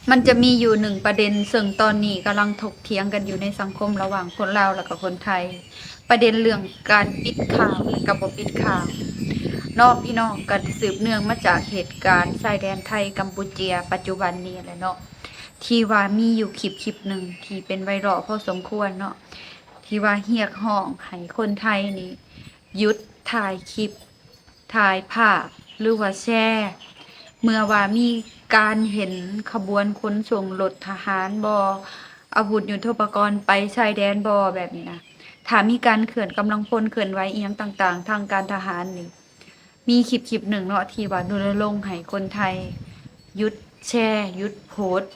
มันจะมีอยู่หนึ่งประเด็นซึ่งตอนนี้กำลังถกเถียงกันอยู่ในสังคมระหว่างคนลาวและก็คนไทยประเด็นเรื่องการปิดข่าวและก็บ่ปิดข่าวเนาะพี่น้องก็สืบเนื่องมาจากเหตุการณ์ชายแดนไทยกัมพูชาปัจจุบันนี้แหละเนาะที่ว่ามีอยู่คลิปหนึ่งที่เป็นไวรัลพอสมควรเนาะที่ว่าเรียกร้องให้คนไทยนี่หยุดถ่ายคลิปถ่ายภาพหรือว่าแชร์เมื่อว่ามีการเห็นขบวนขนส่งรถทหารบอาวุธยุทโธปกรณ์ไปชายแดนแบบนี้นะถ้ามีการเขื่อนกำลังพลเขื่อนไหวอีหยังต่างๆทางการทหารนี่มีคลิปหนึ่งเนาะที่ว่ารณรงค์ให้คนไทยหยุดแชร์หยุดโพสต์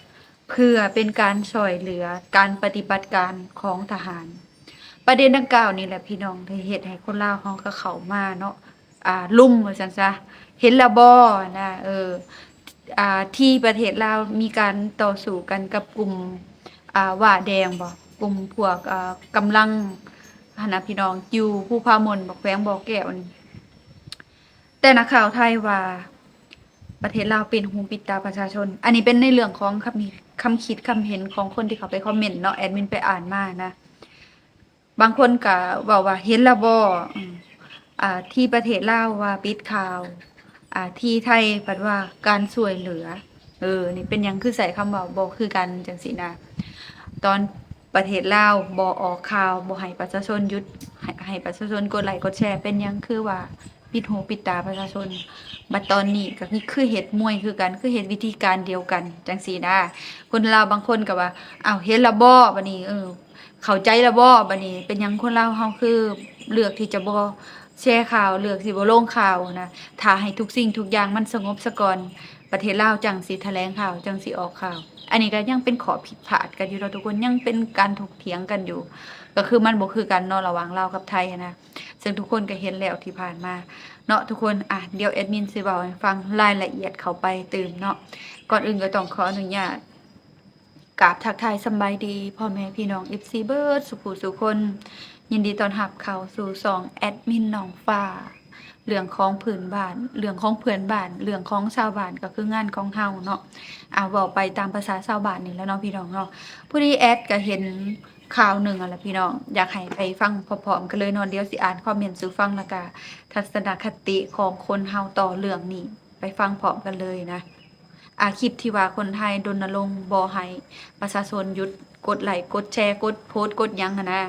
เพื่อเป็นการช่วยเหลือการปฏิบัติการของทหาร ประเด็นดังกล่าวนี่แหละพี่น้องที่เฮ็ดให้คนลาวเขาก็เข้ามาเนาะลุ่มว่าซั่นซะเห็นแล้วบ่นะที่ประเทศลาวมีการต่อสู้กันกับกลุ่มหว้าแดงบ่กลุ่มพวกกำลังหั้นน่ะพี่น้องอยู่ภูผามนบ่แขวงบ่อแก้วนี่แต่นักข่าวไทยว่าประเทศลาวปิดหูปิดตาประชาชนอันนี้เป็นในเรื่องของคำคิดคำเห็นของคนที่เขาไปคอมเมนต์เนาะแอดมินไปอ่านมานะ บางคนก็เว้าว่าเห็นแล้วบ่อืมที่ประเทศลาวว่าปิดข่าวที่ไทยเพิ่นว่าการช่วยเหลือนี่เป็นหยังคือใช้คำเว้าบ่คือกันจังซี้นะตอนประเทศลาวบ่ออกข่าวบ่ให้ประชาชนหยุดให้ประชาชนกดไลค์กดแชร์เป็นหยังคือว่าปิดหูปิดตาประชาชนบัดตอนนี้ก็คือเฮ็ดมวยคือกันคือเฮ็ดวิธีการเดียวกันจังซี้นะคนลาวบางคนก็ว่าอ้าวเห็นแล้วบ่บัดนี้เข้าใจแล้วบ่บัดนี้เป็นหยังคนลาวเฮาคือเลือกที่จะบ่แชร์ข่าวเลือกสิบ่ลงข่าวนะถ้าให้ทุกสิ่งทุกอย่างมันสงบซะก่อนประเทศลาวจั่งสิแถลงข่าวจั่งสิออกข่าวอันนี้ก็ยังเป็นข้อผิดพลาดกันอยู่เนาะทุกคนยังเป็นการถกเถียงกันอยู่ก็คือมันบ่คือกันเนาะระหว่างลาวกับไทยนะซึ่งทุกคนก็เห็นแล้วที่ผ่านมาเนาะทุกคนเดี๋ยวแอดมินสิเว้าให้ฟังรายละเอียดเข้าไปเติมเนาะก่อนอื่นก็ต้องขออนุญาต กราบทักทายสำบายดีพ่อแม่พี่น้อง FC เบิร์ดสุขุสุคนยินดีต้อนรับเข้าสู่ช่องแอดมินน้องฟ้าเรื่องของพื้นบ้านเรื่องของเพื่อนบ้านเรื่องของชาวบ้านก็คืองานของเฮาเนาะเว้าไปตามภาษาชาวบ้านนี่แหล้วเนาะพี่น้องเนาะผู้ที่แอดก็เห็นข่าวหนึ่งอะล่ะพี่น้องอยากให้ไปฟังพร้อมๆกันเลยเนาะเดี๋ยวสิอ่านคอมเมนต์สู่ฟังแล้วก็ทัศนคติของคนเฮาต่อเรื่องนี้ไปฟังพร้อมกันเลยนะ คลิปที่ว่าคนไทยรณรงค์บ่ให้ประชาชนหยุดกดไลค์กดแชร์กดโพสต์กดหยังหั้นนะ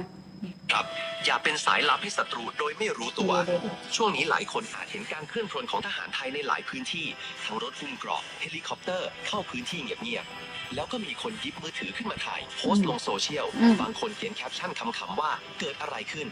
ครับอย่าเป็นสายลับให้ศัตรูโดยไม่รู้ตัวเด้อช่วงนี้หลายคนอาจเห็นการเคลื่อนพลของทหารไทยในหลายพื้นที่ทั้งรถหุ้มเกราะเฮลิคอปเตอร์เข้าพื้นที่เงียบๆแล้วก็มีคนหยิบมือถือขึ้นมาถ่ายโพสต์ลงโซเชียลบางคนเขียนแคปชั่นคำๆว่าเกิดอะไรขึ้น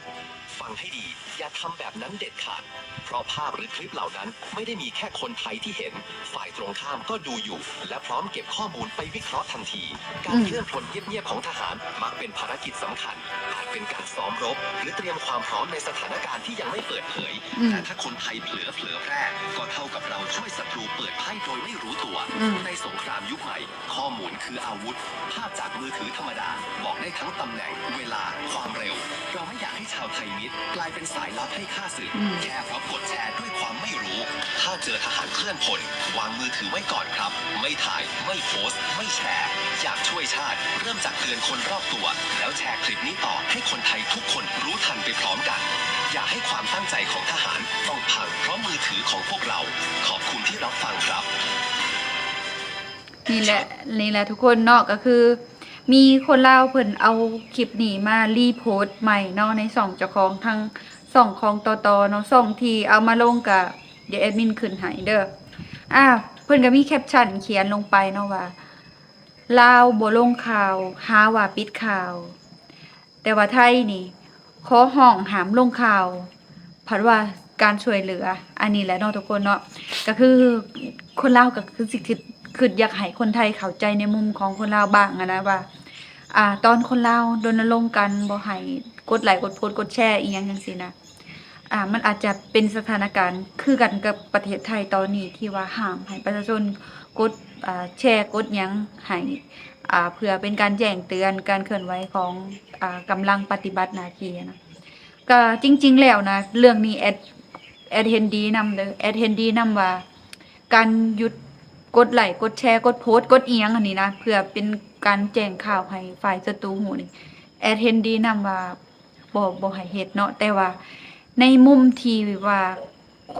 ฟังให้ดีอย่าทำแบบนั้นเด็ดขาดเพราะภาพหรือคลิปเหล่านั้นไม่ได้มีแค่คนไทยที่เห็นฝ่ายตรงข้ามก็ดูอยู่และพร้อมเก็บข้อมูลไปวิเคราะห์ทันทีการเคลื่อนพลเงียบๆของทหารมักเป็นภารกิจสำคัญอาจเป็นการซ้อมรบหรือเตรียมความพร้อมในสถานการณ์ที่ยังไม่เปิดเผยแต่ถ้าคนไทยเผลอแพร่ก็เท่ากับเราช่วยศัตรูเปิดไพ่โดยไม่รู้ตัวในสงครามยุคใหม่ข้อมูลคืออาวุธภาพจากมือถือธรรมดาบอกได้ทั้งตำแหน่งเวลาความเร็วเราไม่อยากให้ชาวไทยมิตรกลายเป็นสายลับให้ฆ่าศึกแค่เพราะกดแชร์ด้วยความไม่รู้ถ้าเจอทหารเคลื่อนพลวางมือถือไว้ก่อนครับไม่ถ่ายไม่โพสต์ไม่แชร์อยากช่วยชาติเริ่มจากเตือนคนรอบตัวแล้วแชร์คลิปนี้ต่อให้คนไทยทุกคนรู้ทันไปพร้อมกันอย่าให้ความตั้งใจของทหารต้องพังเพราะมือถือของพวกเราขอบคุณที่รับฟังครับนี่แหละทุกคนเนาะก็คือมีคนลาวเพิ่นเอาคลิปนี้มารีโพสต์ใหม่เนาะในช่องเจ้าของทั้งช่องของตเนาะช่องที่เอามาลงก็เดี๋ยวแอดมินขึ้นให้เด้อเพิ่นก็มีแคปชั่นเขียนลงไปเนาะว่าลาวบ่ลงข่าวหาว่าปิดข่าวแต่ว่าไทยนี่ขอร้องห้ามลงข่าวผัดว่าการช่วยเหลืออันนี้แหละเนาะทุกคนเนาะก็คือคนลาวก็คือสิคืออยากให้คนไทยเข้าใจในมุมของคนลาวบ้างนะว่าตอนคนลาวรณรงค์กันบ่ให้กดไลค์กดโพสต์กดแชร์อีหยังจังซี่นะมันอาจจะเป็นสถานการณ์คือกันกับประเทศไทยตอนนี้ที่ว่าห้ามให้ประชาชนกดแชร์กดหยังให้เพื่อเป็นการแจ้งเตือนการเคลื่อนไหวของกำลังปฏิบัติหน้าที่นะก็จริงๆแล้วนะเรื่องนี้แอดเห็นดีนำเด้อแอดเห็นดีนำว่าการหยุด กดไลค์กดแชร์กดโพสต์กดอีหยังอันนี้นะเพื่อเป็นการแจ้งข่าวให้ฝ่ายศัตรูฮู้นี่แอดเห็นดีนำว่าบ่ให้เฮ็ดเนาะแต่ว่าในมุมที่ว่า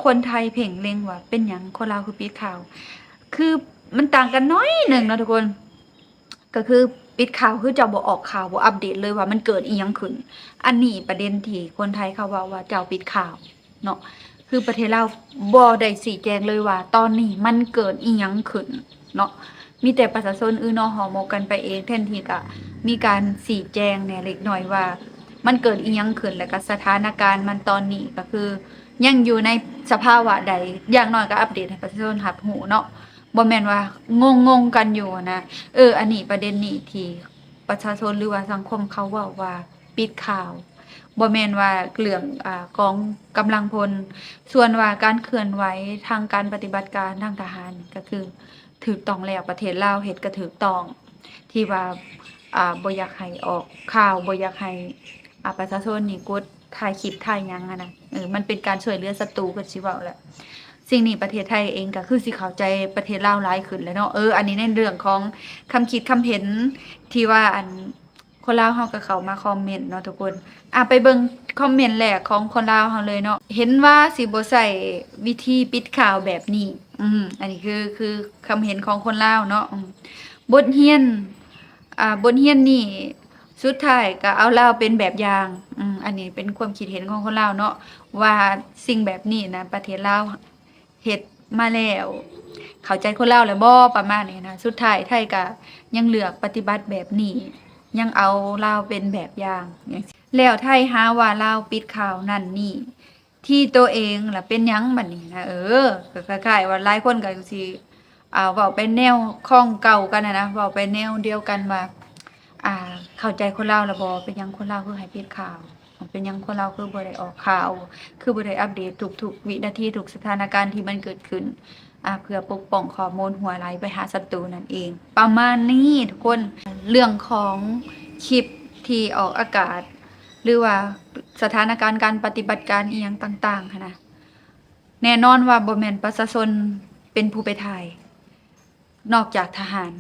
คนไทยเพ่งเล็งว่าเป็นหยังคนลาวคือปิดข่าวคือมันต่างกันน้อยหนึ่งเนาะทุกคนก็คือปิดข่าวคือเจ้าบ่ออกข่าวบ่อัปเดตเลยว่ามันเกิดอีหยังขึ้นอันนี้ประเด็นที่คนไทยเขาว่าเจ้าปิดข่าวเนาะ คือประเทศลาวบ่ได้ชี้แจงเลยว่าตอนนี้มันเกิดอีหยังขึ้นเนาะมีแต่ประชาชนอื้อน้อหอหมกกันไปเองแทนที่ก็มีการชี้แจงแหน่เล็กน้อยว่ามันเกิดอีหยังขึ้นแล้วก็สถานการณ์มันตอนนี้ก็คือยังอยู่ในสภาวะใดอย่างน้อยก็อัปเดตให้ประชาชนรับรู้เนาะบ่แม่นว่างงๆกันอยู่นะอันนี้ประเด็นนี้ที่ประชาชนหรือว่าสังคมเขาเว้าว่าปิดข่าว บ่แม่นว่าเรื่องกองกำลังพลส่วนว่าการเคลื่อนไหวทางการปฏิบัติการทางทหารนี่ก็คือถูกต้องแล้วประเทศลาวเฮ็ดก็ถูกต้องที่ว่าบ่อยากให้ออกข่าวบ่อยากให้ประชาชนนี่กดถ่ายคลิปถ่ายหยังอะนะมันเป็นการช่วยเหลือศัตรูก็สิเว้าแหละสิ่งนี้ประเทศไทยเองก็คือสิเข้าใจประเทศลาวหลายขึ้นแหล้วเนาะอันนี้ในเรื่องของคำคิดคำเห็นที่ว่าคนลาวเฮาก็เข้ามาคอมเมนต์เนาะทุกคน ไปเบิ่งคอมเมนต์แรกของคนลาวเฮาเลยเนาะเห็นว่าสิบ่ใช้วิธีปิดข่าวแบบนี้อันนี้คือความเห็นของคนลาวเนาะบทเรียนบทเรียนนี่สุดท้ายก็เอาลาวเป็นแบบอย่างอันนี้เป็นความคิดเห็นของคนลาวเนาะว่าสิ่งแบบนี้นะประเทศลาวเฮ็ดมาแล้วเข้าใจคนลาวแล้วบ่ประมาณนี้นะสุดท้ายไทยก็ยังเลือกปฏิบัติแบบนี้ยังเอาลาวเป็นแบบอย่างจังซี้ แล้วไทยหาว่าลาวปิดข่าวนั่นนี่ที่ตัวเองล่ะเป็นหยังบัดนี้นะก็คล้ายๆว่าหลายคนก็สิเว้าไปแนวคองเก่ากันนะเว้าไปแนวเดียวกันว่าเข้าใจคนลาวแล้วบ่เป็นหยังคนลาวคือให้ปิดข่าวเป็นหยังคนลาวคือบ่ได้ออกข่าวคือบ่ได้อัปเดตทุกๆวินาทีทุกสถานการณ์ที่มันเกิดขึ้นเพื่อปกป้องข้อมูลหัวไหลไปหาศัตรูนั่นเองประมาณนี้ทุกคนเรื่องของคลิปที่ออกอากาศ หรือว่าสถานการณ์การปฏิบัติการอีหยังต่างๆหั้นนะแน่นอนว่าบ่แม่นประชาชนเป็นผู้ไปถ่าย นอกจากทหาร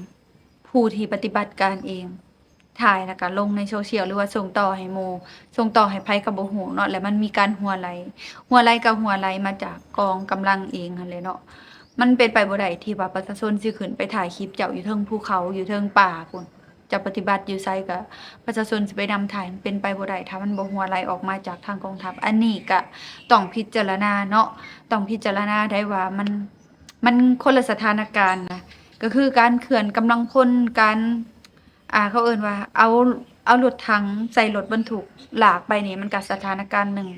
ผู้ที่ปฏิบัติการเองถ่ายแล้วก็ลงในโซเชียลหรือว่าส่งต่อให้หมู่ส่งต่อให้ไผก็บ่ฮู้เนาะแล้วมันมีการรั่วไหลก็รั่วไหลมาจากกองกำลังเองหั่นแหละเนาะมันเป็นไปบ่ได้ที่ว่าประชาชนสิขึ้นไปถ่ายคลิปเจ้าอยู่เทิงภูเขาอยู่เทิงป่าพู้นจะปฏิบัติอยู่ไสก็ประชาชนสิไปนำถ่ายมันเป็นไปบ่ได้ถ้ามันบ่รั่วไหลออกมาจากทางกองทัพอันนี้ก็ต้องพิจารณาเนาะต้องพิจารณาได้ว่ามันคนละสถานการณ์นะ ก็คือการเขื่อนกำลังพลการเขาเอิ้นว่าเอารถถังใส่รถบรรทุกลากไปนี่มันก็สถานการณ์หนึ่ง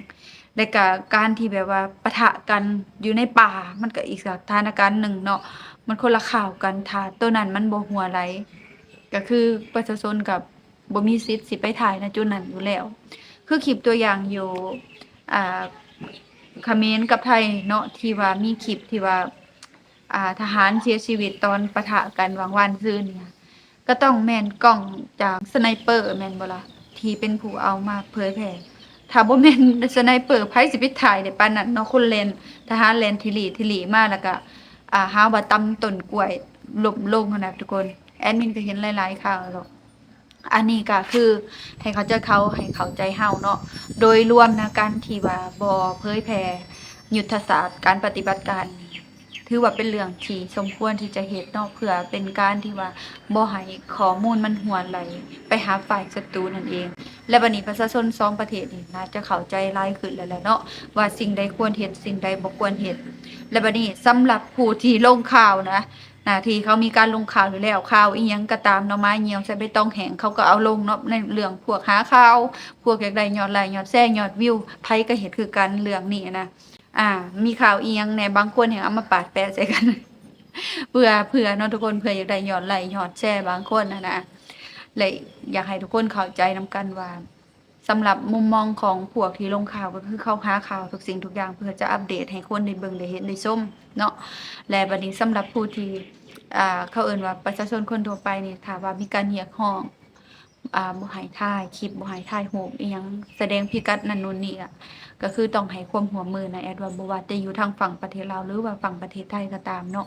แล้วก็การที่แบบว่าปะทะกันอยู่ในป่ามันก็อีกสถานการณ์หนึ่งเนาะมันคนละข่าวกันถ้าตัวนั้นมันบ่รั่วไหลก็คือประชาชนก็บ่มีสิทธิ์สิไปถ่ายณจุดนั้นอยู่แล้วคือคลิปตัวอย่างอยู่อ่าเขมรกับไทยเนาะที่ว่ามีคลิปที่ว่า ทหารเสียชีวิตตอนปะทะกันวางวันซืนเนี่ยก็ต้องแม่นกล้องจากสไนเปอร์แม่นบ่ล่ะที่เป็นผู้เอามาเผยแพร่ถ้าบ่แม่นสไนเปอร์ไผสิไปถ่ายได้ปานนั้นเนาะคนแล่นทหารแล่นทิหลีมาแล้วก็หาว่าตำต้นกล้วยล้มลงหั้นน่ะทุกคนแอดมินก็เห็นหลายๆข่าวแล้วอันนี้ก็คือให้ให้เข้าใจเฮาเนาะโดยรวมนะการที่ว่าบ่เผยแพร่ยุทธศาสตร์การปฏิบัติการ ถือว่าเป็นเรื่องที่สมควรที่จะเฮ็ดเนาะเพื่อเป็นการที่ว่าบ่ให้ข้อมูลมันรั่วไหลไปหาฝ่ายศัตรูนั่นเองและบัดนี้ประชาชน2ประเทศนี่น่าจะเข้าใจหลายขึ้นแล้วแหละเนาะว่าสิ่งใดควรเฮ็ดสิ่งใดบ่ควรเฮ็ดและบัดนี้สำหรับผู้ที่ลงข่าวนะหน้าที่เขามีการลงข่าวอยู่แล้วข่าวอีหยังก็ตามเนาะไม้เหี่ยวใส่ใบตองแห้งเขาก็เอาลงเนาะในเรื่องพวกหาข่าวพวกอยากได้ยอดไลค์ยอดแชร์ยอดวิวไผก็เฮ็ดคือกันเรื่องนี้นะ มีข่าวอีหยังแหน่บางคนแฮ่งเอามาปาดแปะใส่กันเพื่อเนาะทุกคนเพื่ออยากได้ยอดไลค์ยอดแชร์บางคนนะเลยอยากให้ทุกคนเข้าใจนำกันว่าสำหรับมุมมองของพวกที่ลงข่าวก็คือเขาหาข่าวทุกสิ่งทุกอย่างเพื่อจะอัปเดตให้คนได้เบิ่งได้เห็นได้ชมเนาะและบัดนี้สำหรับผู้ที่เขาเอิ้นว่าประชาชนคนทั่วไปนี่ถ้าว่ามีการเรียกร้อง บ่ให้ถ่ายคลิปบ่ให้ถ่ายรูปอิหยังแสดงพิกัดนั่นนู่นนี่อะก็คือต้องให้ความร่วมมือนะแอดว่าบ่ว่าจะอยู่ทางฝั่งประเทศลาวหรือว่าฝั่งประเทศไทยก็ตามเนาะ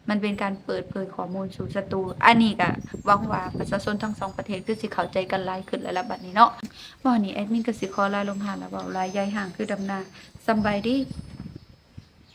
มันเป็นการเปิดเผยข้อมูลสู่ศัตรูอันนี้ก็หวังว่าประชาชนทั้งสองประเทศคือสิเข้าใจกันหลายขึ้นแล้วล่ะบัดนี้เนาะวันนี้แอดมินก็สิขอลาลงหาแล้วเว้าหลายยายห่างคือดำนาสำบายดี